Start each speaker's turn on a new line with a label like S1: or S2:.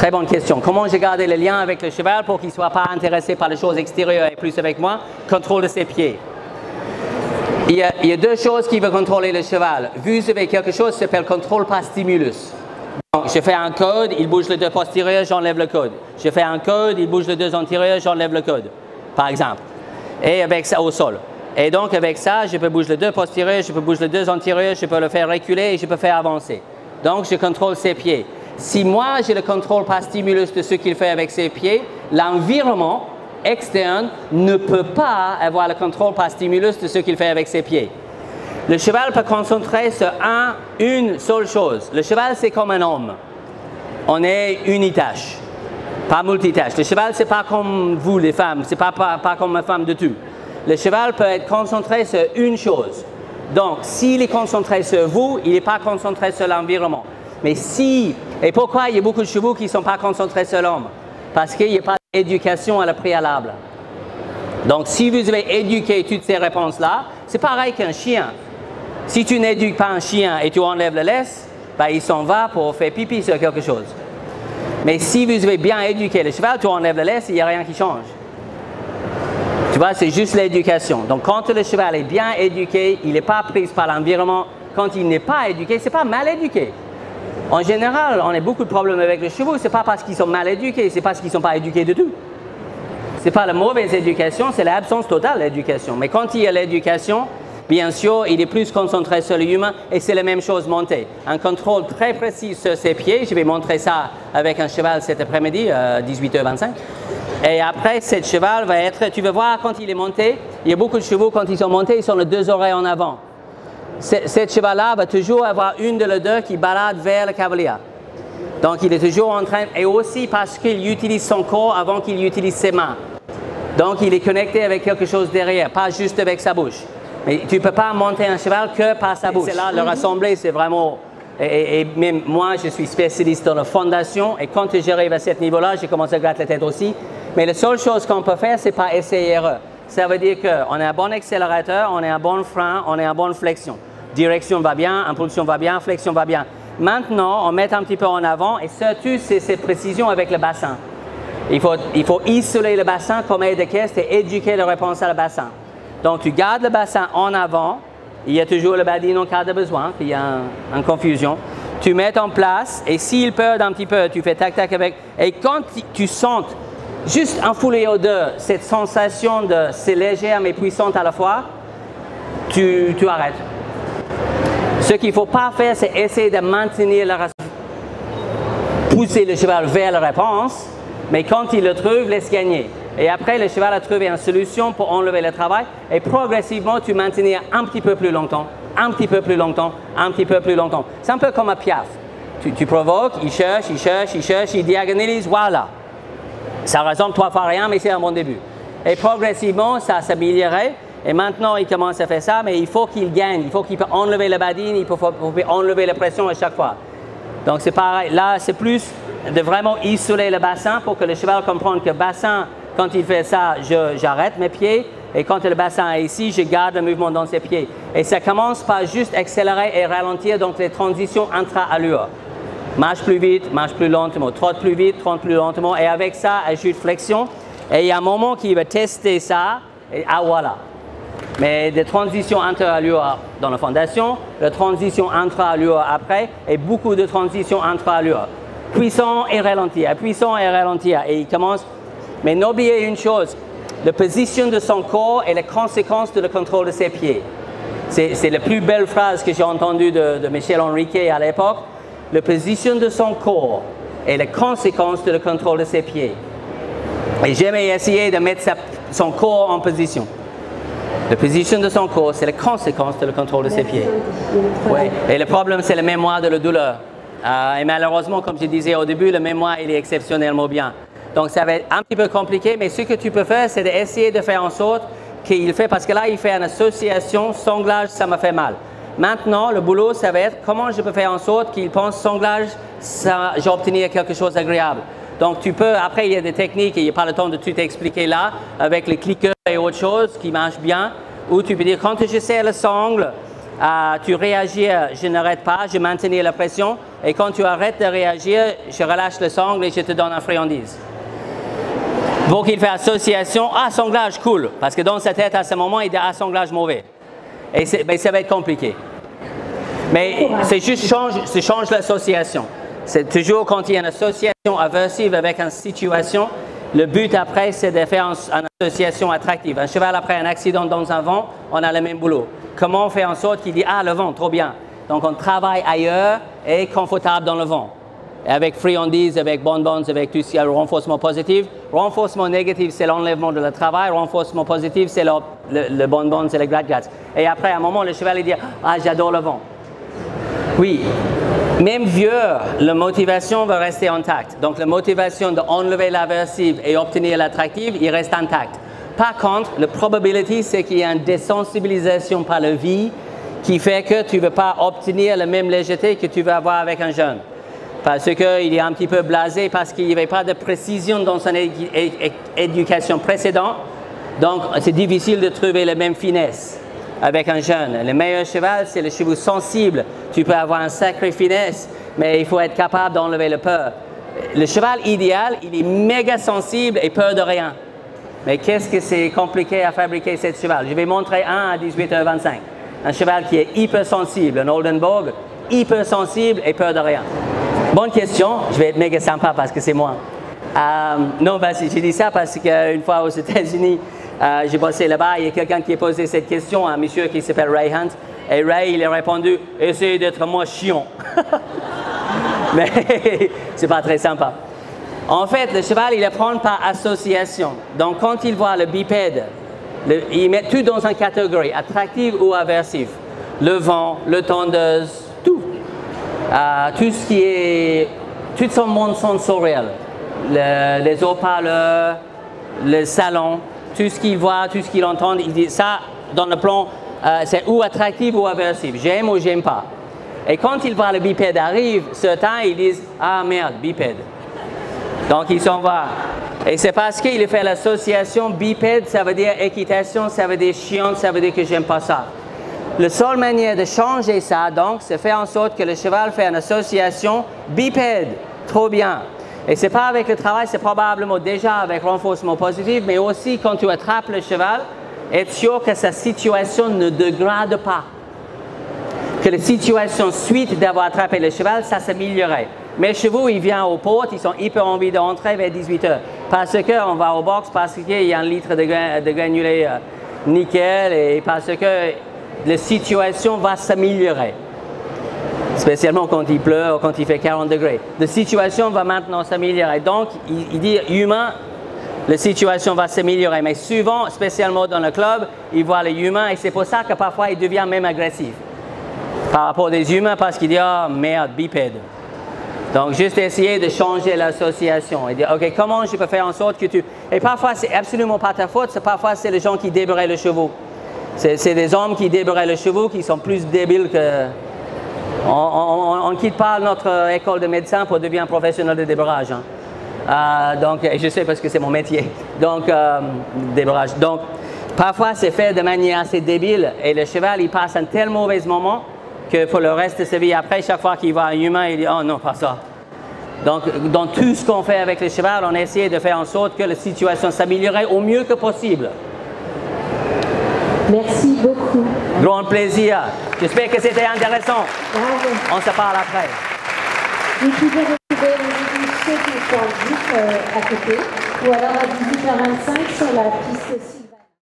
S1: Très bonne question. Comment j'ai gardé le lien avec le cheval pour qu'il ne soit pas intéressé par les choses extérieures et plus avec moi? Contrôle de ses pieds. Il y a deux choses qui vont contrôler le cheval. Vous avez quelque chose qui s'appelle contrôle par stimulus. Donc, je fais un code, il bouge les deux postérieurs, j'enlève le code. Je fais un code, il bouge les deux antérieurs, j'enlève le code, par exemple. Et avec ça au sol. Et donc, avec ça, je peux bouger les deux postérieurs, je peux bouger les deux antérieurs, je peux le faire reculer et je peux faire avancer. Donc, je contrôle ses pieds. Si moi, j'ai le contrôle par stimulus de ce qu'il fait avec ses pieds, l'environnement externe ne peut pas avoir le contrôle par stimulus de ce qu'il fait avec ses pieds. Le cheval peut concentrer sur une seule chose. Le cheval, c'est comme un homme. On est unitâche, pas multitâche. Le cheval, c'est pas comme vous, les femmes. C'est pas comme une femme de tout. Le cheval peut être concentré sur une chose. Donc, s'il est concentré sur vous, il n'est pas concentré sur l'environnement. Mais si, et pourquoi il y a beaucoup de chevaux qui ne sont pas concentrés sur l'homme? Parce qu'il n'y a pas d'éducation à la préalable. Donc, si vous avez éduqué toutes ces réponses-là, c'est pareil qu'un chien. Si tu n'éduques pas un chien et tu enlèves la laisse, ben, il s'en va pour faire pipi sur quelque chose. Mais si vous avez bien éduqué le cheval, tu enlèves la laisse, il n'y a rien qui change. Tu vois, c'est juste l'éducation. Donc, quand le cheval est bien éduqué, il n'est pas pris par l'environnement. Quand il n'est pas éduqué, ce n'est pas mal éduqué. En général, on a beaucoup de problèmes avec les chevaux. Ce n'est pas parce qu'ils sont mal éduqués, c'est parce qu'ils ne sont pas éduqués du tout. Ce n'est pas la mauvaise éducation, c'est l'absence totale d'éducation. Mais quand il y a l'éducation, bien sûr, il est plus concentré sur l'humain et c'est la même chose montée. Un contrôle très précis sur ses pieds. Je vais montrer ça avec un cheval cet après-midi, 18h25. Et après, ce cheval va être, tu vas voir quand il est monté, il y a beaucoup de chevaux, quand ils sont montés, ils ont les deux oreilles en avant. Ce cheval-là va toujours avoir une de les deux qui balade vers le cavalier. Donc, il est toujours en train, et aussi parce qu'il utilise son corps avant qu'il utilise ses mains. Donc, il est connecté avec quelque chose derrière, pas juste avec sa bouche. Mais tu ne peux pas monter un cheval que par sa bouche. C'est là, le rassembler, c'est vraiment... Et même moi, je suis spécialiste dans la fondation, et quand j'arrive à ce niveau-là, j'ai commencé à gratter la tête aussi. Mais la seule chose qu'on peut faire, c'est pas essayer erreur. Ça veut dire qu'on a un bon accélérateur, on a un bon frein, on a une bonne flexion. Direction va bien, impulsion va bien, flexion va bien. Maintenant, on met un petit peu en avant et surtout, c'est cette précision avec le bassin. Il faut isoler le bassin comme aide de caisse et éduquer la réponse à le bassin. Donc, tu gardes le bassin en avant. Il y a toujours le badine en cas de besoin, il y a une confusion. Tu mets en place et s'il perd un petit peu, tu fais tac-tac avec. Et quand tu sens juste un foulée aux deux, cette sensation de c'est léger mais puissante à la fois, tu arrêtes. Ce qu'il ne faut pas faire, c'est essayer de maintenir la pousser le cheval vers la réponse, mais quand il le trouve, laisse gagner. Et après, le cheval a trouvé une solution pour enlever le travail et progressivement, tu maintiens un petit peu plus longtemps, un petit peu plus longtemps, un petit peu plus longtemps. C'est un peu comme un piaf. Tu provoques, il cherche, il diagonalise, voilà. Ça ressemble 3 fois rien, mais c'est un bon début. Et progressivement, ça s'améliorait. Et maintenant, il commence à faire ça, mais il faut qu'il gagne. Il faut qu'il puisse enlever la badine, il faut enlever la pression à chaque fois. Donc, c'est pareil. Là, c'est plus de vraiment isoler le bassin pour que le cheval comprenne que le bassin, quand il fait ça, j'arrête mes pieds. Et quand le bassin est ici, je garde le mouvement dans ses pieds. Et ça commence par juste accélérer et ralentir, donc les transitions intra-allure. Marche plus vite, marche plus lentement, trotte plus vite, trotte plus lentement. Et avec ça, ajoute flexion. Et il y a un moment qu'il va tester ça. Et voilà. Mais des transitions intra-allure dans la fondation, la transition intra-allure après, et beaucoup de transitions intra-allure. Puissant et ralentir, puissant et ralentir. Et il commence. Mais n'oubliez une chose, la position de son corps est la conséquence de le contrôle de ses pieds. C'est la plus belle phrase que j'ai entendue de Michel Henriquet à l'époque. La position de son corps est la conséquence de le contrôle de ses pieds. Et j'aimais essayer de mettre son corps en position. La position de son corps, c'est la conséquence de le contrôle de ses pieds. Ouais. Et le problème, c'est la mémoire de la douleur. Et malheureusement, comme je disais au début, la mémoire, il est exceptionnellement bien. Donc, ça va être un petit peu compliqué, mais ce que tu peux faire, c'est d'essayer de faire en sorte qu'il fait, parce que là, il fait une association, sanglage, ça me fait mal. Maintenant, le boulot, ça va être comment je peux faire en sorte qu'il pense sanglage, ça, j'ai obtenu quelque chose d'agréable. Donc, tu peux, après, il y a des techniques, et il n'y a pas le temps de tout expliquer là, avec les cliqueurs et autre chose qui marchent bien, où tu peux dire, quand je serre le sangle, tu réagis, je n'arrête pas, je maintiens la pression. Et quand tu arrêtes de réagir, je relâche le sangle et je te donne une friandise. Pour qu'il fait association, sanglage, cool. Parce que dans sa tête, à ce moment, il dit sanglage mauvais. Et ça va être compliqué. Mais c'est juste change l'association. C'est toujours quand il y a une association aversive avec une situation, le but après, c'est de faire une association attractive. Un cheval après un accident dans un vent, on a le même boulot. Comment on fait en sorte qu'il dit le vent, trop bien. Donc on travaille ailleurs et confortable dans le vent. Avec friandises, avec bonbons, avec tout ce qui est renforcement positif. Renforcement négatif, c'est l'enlèvement de le travail. Renforcement positif, c'est le bonbon, c'est le gratte-glace. Et après, à un moment, le cheval il dit j'adore le vent. Oui, même vieux, la motivation va rester intacte. Donc la motivation d'enlever l'aversive et obtenir l'attractive, il reste intact. Par contre, la probabilité, c'est qu'il y a une désensibilisation par la vie qui fait que tu ne veux pas obtenir la même légèreté que tu veux avoir avec un jeune. Parce qu'il est un petit peu blasé, parce qu'il n'y avait pas de précision dans son éducation précédente. Donc, c'est difficile de trouver la même finesse avec un jeune. Le meilleur cheval, c'est le cheval sensible. Tu peux avoir une sacrée finesse, mais il faut être capable d'enlever le peur. Le cheval idéal, il est méga sensible et peur de rien. Mais qu'est-ce que c'est compliqué à fabriquer ce cheval? Je vais montrer un à 18h25. Un cheval qui est hypersensible, un Oldenburg, hypersensible et peur de rien. Bonne question, je vais être méga sympa parce que c'est moi. Non, j'ai dit ça parce qu'une fois aux États-Unis, j'ai bossé là-bas, il y a quelqu'un qui a posé cette question à un monsieur qui s'appelle Ray Hunt. Et Ray, il a répondu « Essayez d'être moins chiant ». Mais c'est pas très sympa. En fait, le cheval, il apprend par association. Donc, quand il voit le bipède, il met tout dans une catégorie, attractive ou aversive. Le vent, le tondeuse, tout. Tout ce qui est, tout son monde sensoriel, les haut-parleurs, le salon, tout ce qu'il voit, tout ce qu'il entend, il dit ça dans le plan, c'est ou attractif ou aversif, j'aime ou j'aime pas. Et quand il voit le bipède arrive, certains ils disent merde, bipède. Donc il s'en va. Et c'est parce qu'il fait l'association bipède, ça veut dire équitation, ça veut dire chiant, ça veut dire que j'aime pas ça. La seule manière de changer ça, donc, c'est faire en sorte que le cheval fait une association bipède. Trop bien. Et ce n'est pas avec le travail, c'est probablement déjà avec renforcement positif, mais aussi quand tu attrapes le cheval, être sûr que sa situation ne dégrade pas. Que la situation suite d'avoir attrapé le cheval, ça s'améliorerait. Mais les chevaux, ils viennent aux portes, ils ont hyper envie d'entrer vers 18h. Parce qu'on va au box, parce qu'il y a un litre de granulés nickel, et parce que la situation va s'améliorer. Spécialement quand il pleut ou quand il fait 40 degrés. La situation va maintenant s'améliorer. Donc, il dit humain, la situation va s'améliorer. Mais souvent, spécialement dans le club, il voit les humains et c'est pour ça que parfois il devient même agressif. Par rapport aux humains parce qu'il dit merde, bipède. Donc, juste essayer de changer l'association et dire ok, comment je peux faire en sorte que tu. Et parfois, c'est absolument pas ta faute, parfois c'est les gens qui débraient le chevaux. C'est des hommes qui débraient le chevaux qui sont plus débiles que. On ne quitte pas notre école de médecin pour devenir professionnel de débrayage. Hein. Donc, je sais parce que c'est mon métier. Donc, débrayage. Donc, parfois, c'est fait de manière assez débile et le cheval, il passe un tel mauvais moment que pour le reste de sa vie, après, chaque fois qu'il voit un humain, il dit « Oh non, pas ça ». Donc, dans tout ce qu'on fait avec le cheval, on essaie de faire en sorte que la situation s'améliorerait au mieux que possible.
S2: Merci beaucoup.
S1: Grand plaisir. J'espère que c'était intéressant.
S2: Bravo.
S1: On se parle après.
S2: Vous pouvez retrouver les émissions qui sont juste à côté ou alors à 18h25 sur la piste 6.